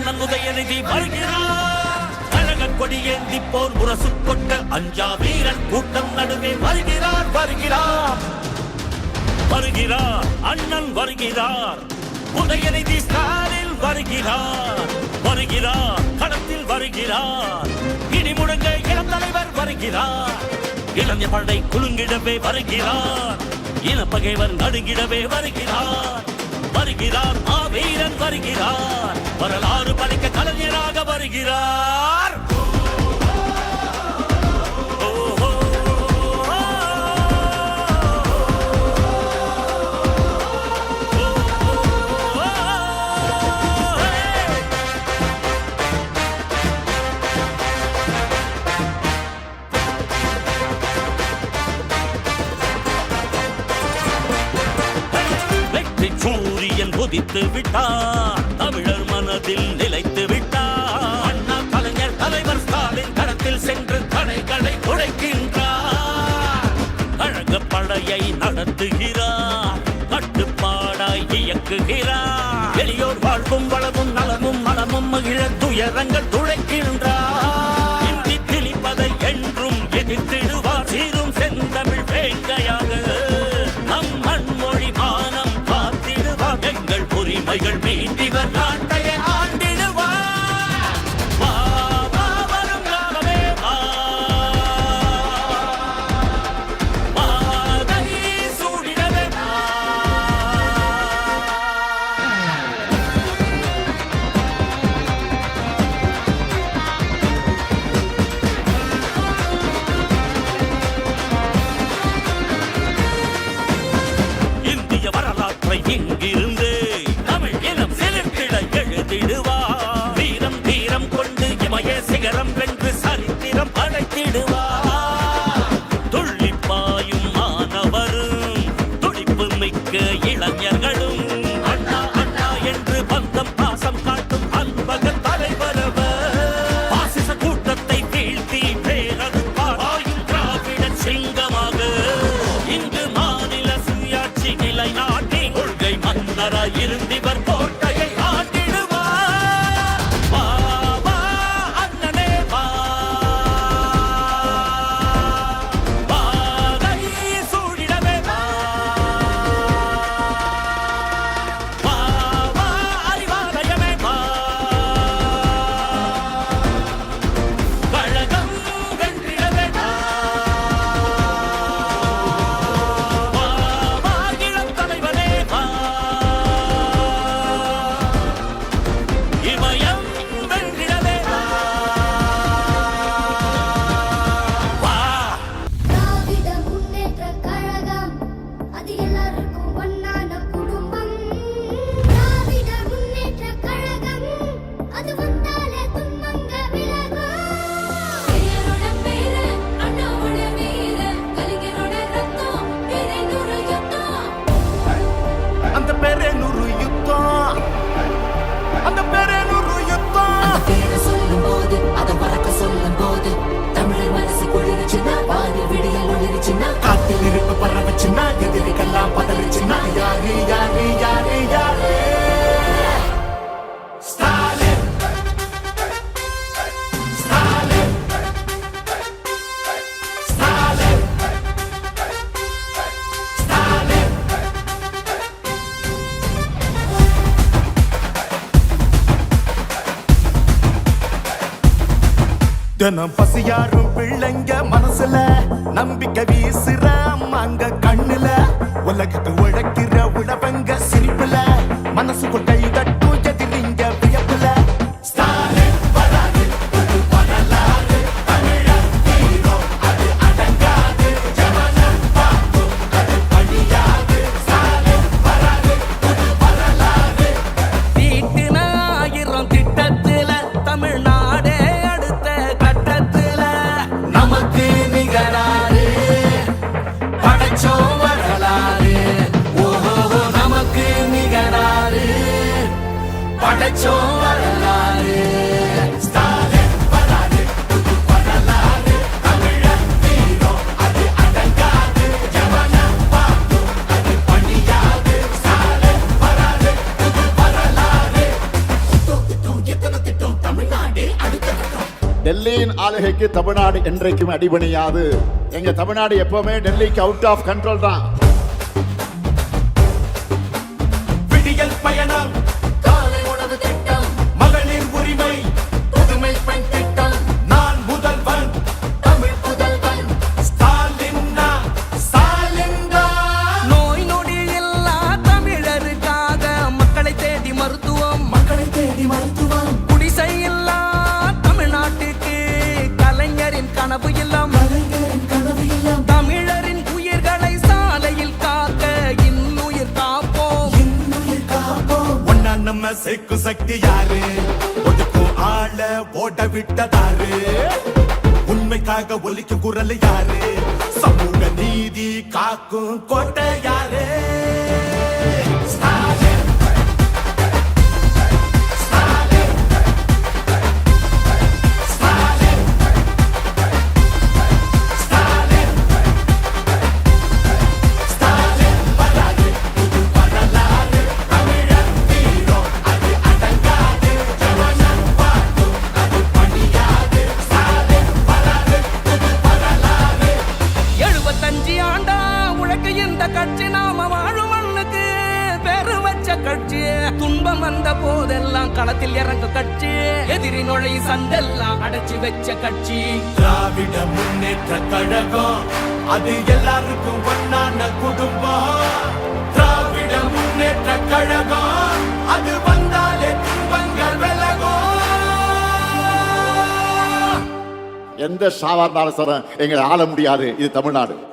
அண்ணன் உதயநிதி வருகிறார். கழக கொடியேந்தி போர் முரசு கொண்ட அஞ்சா வீரன் கூட்டம் நடுவே வருகிறார் வருகிறார் வருகிறார். அண்ணன் வருகிறார். உதயநிதி ஸ்டாலின் வருகிறார் வருகிறார். களத்தில் வருகிறார். இடி முழங்க இளம் தலைவர் வருகிறார். இளைஞர் படை குலுங்கிடவே வருகிறார். இனப்பகைவர் நடுங்கிடவே வருகிறார் வருகிறார். மாவீரன் வருகிறார். வரலாறு படைக்க கலைஞராக வருகிறார். சூரியன் உதித்து விட்டார். தமிழர் மனதில் நிலைத்து விட்டார். அண்ணா கலைஞர் தலைவர் ஸ்டாலின் களத்தில் சென்று தடைகளை உடைக்கின்றார். கழக படையை நடத்துகிறார். கட்டுப்பாடாய் இயக்குகிறார். எளியோர் வாழ்வும் வளமும் நலமும் மனமும் மகிழ துயரங்கள் துடைக்கின்றார். இந்தி திணிப்பதை என்றும் எதிர்த்திடுவார். சீரும் செந்தமிழ் வேங்கையாக நம் மண்மொழி மானம் எங்கள் உரிமைகள் மீட்டிவர் நாட்டையை ஆண்டிடுவார். வரும் காலமே வாகை சூடிடவே இந்திய வரலாற்றை இங்கிருந்து வீரம் தீரம் கொண்டு இமய சிகரம் வென்று சரித்திரம் படைத்திடுவார். துள்ளிப்பாயும் மாணவரும் துடிப்பு மிக்க இளைஞர்களும் அண்ணா அண்ணா என்று பந்தம் பாசம் காட்டும் அன்பக தலைவரவர். பாசிச கூட்டத்தை வீழ்த்தி பேரறுப்பாயும் திராவிட சிங்கமாக இங்கு மாநில சுயாட்சி நிலைநாட்டி கொள்கை மன்னராய் இருந்திவர் கோட்டையை தினம் பசியாரும் பிள்ளைங்க மனசுல நம்பிக்கை வீசுற அம்மாங்க கண்ணுல உலகத்தை உழைக்கிற உழவங்க சிரிப்புல மனசுக்குள் கை தட்டும் எதிரிங்க வியப்புல ஸ்டாலின் வராது புது வரலாறு தமிழர் ஹீரோ அது அடங்காது ஜவனம் பார்க்கும் அது பணியாது ஸ்டாலின் வராது புது வரலாறு தீட்டின 1000 திட்டத்தில தமிழ்நாடே நமக்கு நிகராறு படைச்சோ வரலாறு. ஓஹோ நமக்கு நிகராறு டெல்லியின் ஆளுகைக்கு தமிழ்நாடு என்றைக்கும் அடிபணியாது. எங்க தமிழ்நாடு எப்பவுமே டெல்லிக்கு அவுட் ஆஃப் கண்ட்ரோல் தான். விடியல் பயணம், காலை உணவு திட்டம், மகளிர் உரிமை, புதுமை பெண் திட்டம், நான் முதல்வன், தமிழ் புதல்வன், ஸ்டாலின்னா, ஸ்டாலின்தா. நோய் நொடி இல்லா தமிழருக்காக மக்களை தேடி மருத்துவம், மக்களை தேடி மருத்துவம், குடிசை இல்லா தமிழ்நாட்டுக்கு கலைஞரின் கனவு இல்லம், கலைஞரின் கனவு இல்லம், தமிழரின் உயிர்களை சாலையில் காக்க இன்னுயிர் காப்போம். இன்னுயிர் காப்போம். ஒன்னா நம்ம சேர்க்கும் சக்தி யாரு? ஒதுக்கும் ஆள ஓட விட்டதாரு? உண்மைக்காக ஒலிக்கும் குரல் யாரு? சமூக நீதி காக்கும் கோட்டை யாரு? ஸ்டாலின். ஸ்டாலின். ஸ்டாலின். ஸ்டாலின். ஸ்டாலின் வராது, புது வரலாறு, தமிழர் வீரம் அது அடங்காது, ஜனனம் வாழும் அது பணியாது. ஸ்டாலின் வராது, புது வரலாறு. 75 ஆண்டா உழைக்க இந்த கட்சி, நாம வாழும் மண்ணுக்கு பேரு வச்ச கட்சி. துன்பம் வந்த போதெல்லாம் களத்தில் இறங்க கட்சி, எதிரி நுழை சண்டெல்லாம் அடைச்சி வச்ச கட்சி. திராவிட முன்னேற்ற கழகம் அது எல்லாருக்கும் ஒன்னான குடும்பம். திராவிட முன்னேற்ற கழகம் அது வந்தாலே துன்பங்கள் விலகும். எந்த சாவா இருந்தாலும் சார் எங்களை ஆள முடியாது. இது தமிழ்நாடு.